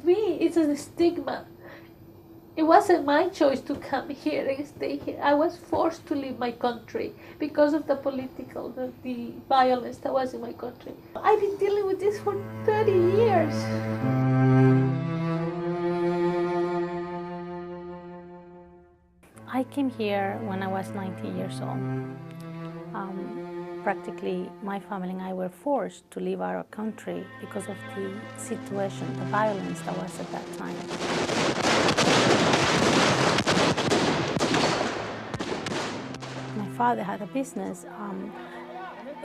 me, it's a stigma. It wasn't my choice to come here and stay here. I was forced to leave my country because of the violence that was in my country. I've been dealing with this for 30 years. I came here when I was 19 years old. Practically, my family and I were forced to leave our country because of the situation, the violence that was at that time. My father had a business.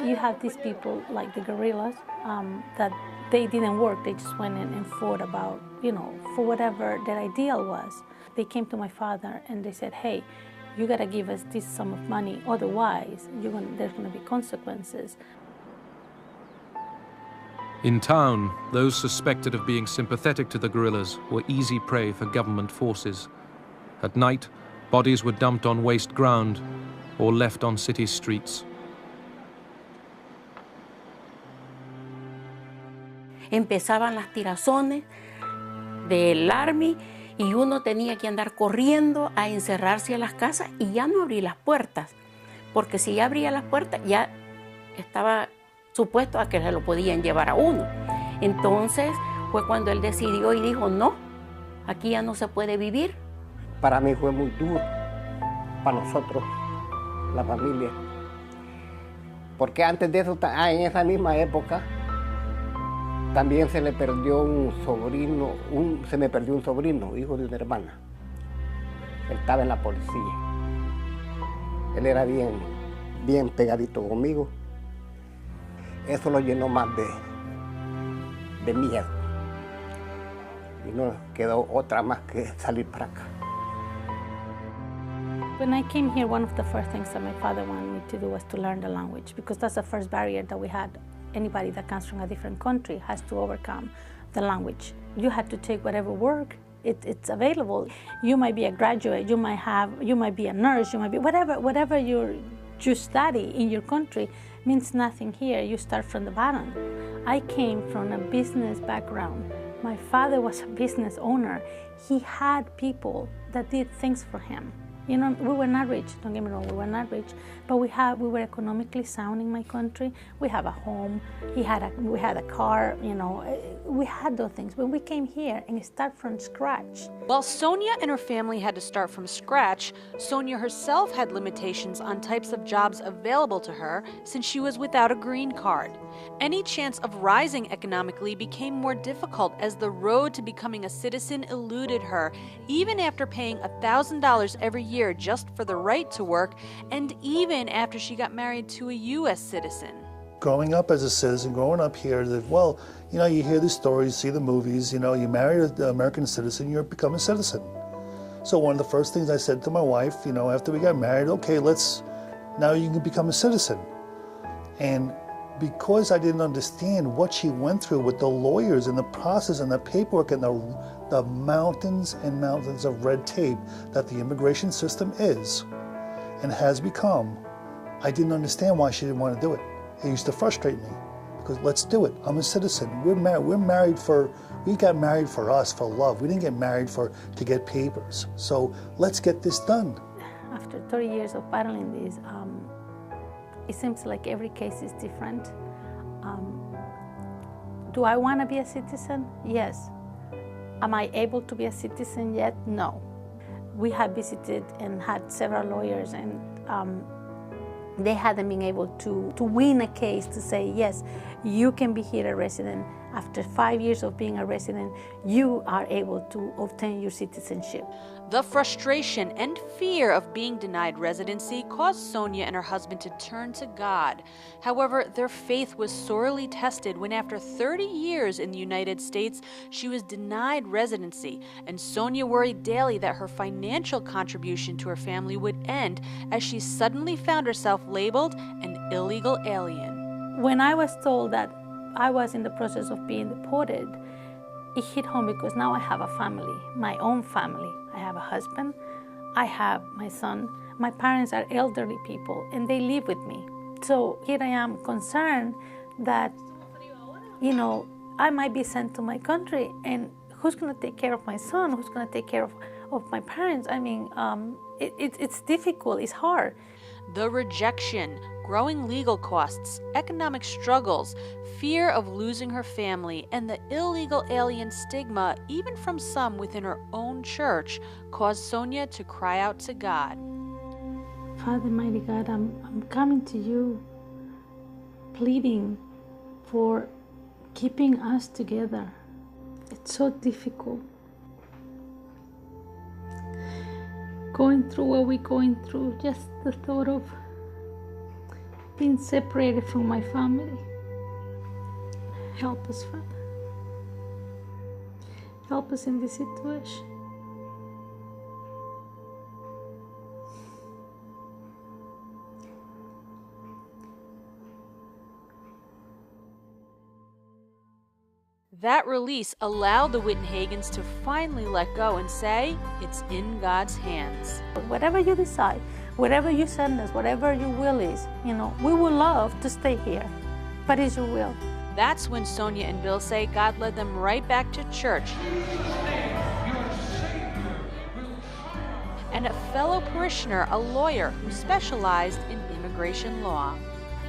You have these people like the guerrillas that they didn't work, they just went in and fought about, for whatever their ideal was. They came to my father and they said, hey, you gotta give us this sum of money, otherwise there's gonna be consequences. In town, those suspected of being sympathetic to the guerrillas were easy prey for government forces. At night, bodies were dumped on waste ground or left on city streets. Empezaban las tirazones del Army y uno tenía que andar corriendo a encerrarse a las casas y ya no abrí las puertas, porque si ya abría las puertas ya estaba supuesto a que se lo podían llevar a uno. Entonces fue cuando él decidió y dijo, no, aquí ya no se puede vivir. Para mí fue muy duro, para nosotros, la familia, porque antes de eso, en esa misma época, también se le perdió un sobrino, se me perdió un sobrino, hijo de una hermana. Él estaba en la policía. Él era bien pegadito conmigo. Eso lo llenó más de miedo. Y no quedó otra más que salir para acá. When I came here, one of the first things that my father wanted me to do was to learn the language, because that's the first barrier that we had. Anybody that comes from a different country has to overcome the language. You have to take whatever work it's available. You might be a graduate, you might be a nurse, you might be whatever you study in your country means nothing here. You start from the bottom. I came from a business background. My father was a business owner. He had people that did things for him. We were not rich, don't get me wrong, we were not rich, but we were economically sound in my country. We have a home, we had a car, we had those things. When we came here and start from scratch. While Sonia and her family had to start from scratch, Sonia herself had limitations on types of jobs available to her since she was without a green card. Any chance of rising economically became more difficult as the road to becoming a citizen eluded her, even after paying $1,000 every year just for the right to work, and even after she got married to a U.S. citizen. Growing up as a citizen, growing up here, you hear the stories, see the movies, you marry an American citizen, you become a citizen. So one of the first things I said to my wife, after we got married, okay, now you can become a citizen. And because I didn't understand what she went through with the lawyers and the process and the paperwork and the mountains and mountains of red tape that the immigration system is and has become, I didn't understand why she didn't want to do it. It used to frustrate me because let's do it. I'm a citizen. We got married for us, for love. We didn't get married to get papers. So let's get this done. After 30 years of battling this, it seems like every case is different. Do I want to be a citizen? Yes. Am I able to be a citizen yet? No. We have visited and had several lawyers, and they hadn't been able to win a case to say, yes, you can be here a resident. After 5 years of being a resident, you are able to obtain your citizenship. The frustration and fear of being denied residency caused Sonia and her husband to turn to God. However, their faith was sorely tested when after 30 years in the United States, she was denied residency, and Sonia worried daily that her financial contribution to her family would end as she suddenly found herself labeled an illegal alien. When I was told that I was in the process of being deported, it hit home because now I have a family, my own family. I have a husband, I have my son. My parents are elderly people and they live with me. So here I am concerned that, I might be sent to my country, and who's going to take care of my son? Who's going to take care of my parents? I mean, it's difficult, it's hard. The rejection, growing legal costs, economic struggles, fear of losing her family, and the illegal alien stigma, even from some within her own church, caused Sonia to cry out to God. Father, mighty God, I'm coming to you, pleading for keeping us together. It's so difficult. Going through what we're going through, just the thought of being separated from my family. Help us, Father. Help us in this situation. That release allowed the Wittenhagens to finally let go and say, it's in God's hands. Whatever you decide, whatever you send us, whatever your will is, we would love to stay here, but it's your will. That's when Sonia and Bill say God led them right back to church. And a fellow parishioner, a lawyer who specialized in immigration law.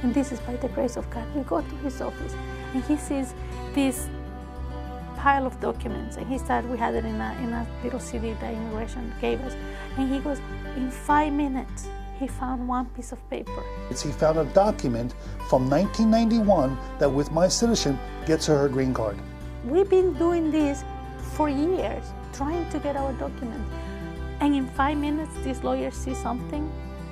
And this is by the grace of God. We go to his office and he sees this pile of documents, and he said we had it in a little CD that immigration gave us, and he goes, in 5 minutes he found one piece of paper. He found a document from 1991 that with my citizenship gets her green card. We've been doing this for years, trying to get our documents, and in 5 minutes this lawyer sees something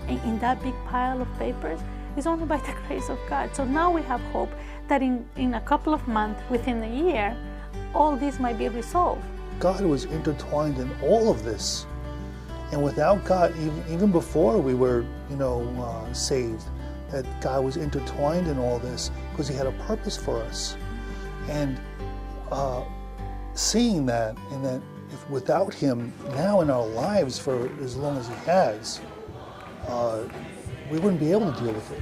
in that big pile of papers. It's only by the grace of God. So now we have hope that in a couple of months, within a year, all this might be resolved. God was intertwined in all of this. And without God, even before we were, saved, that God was intertwined in all this because he had a purpose for us. And seeing that, and that if without him now in our lives for as long as he has, we wouldn't be able to deal with it.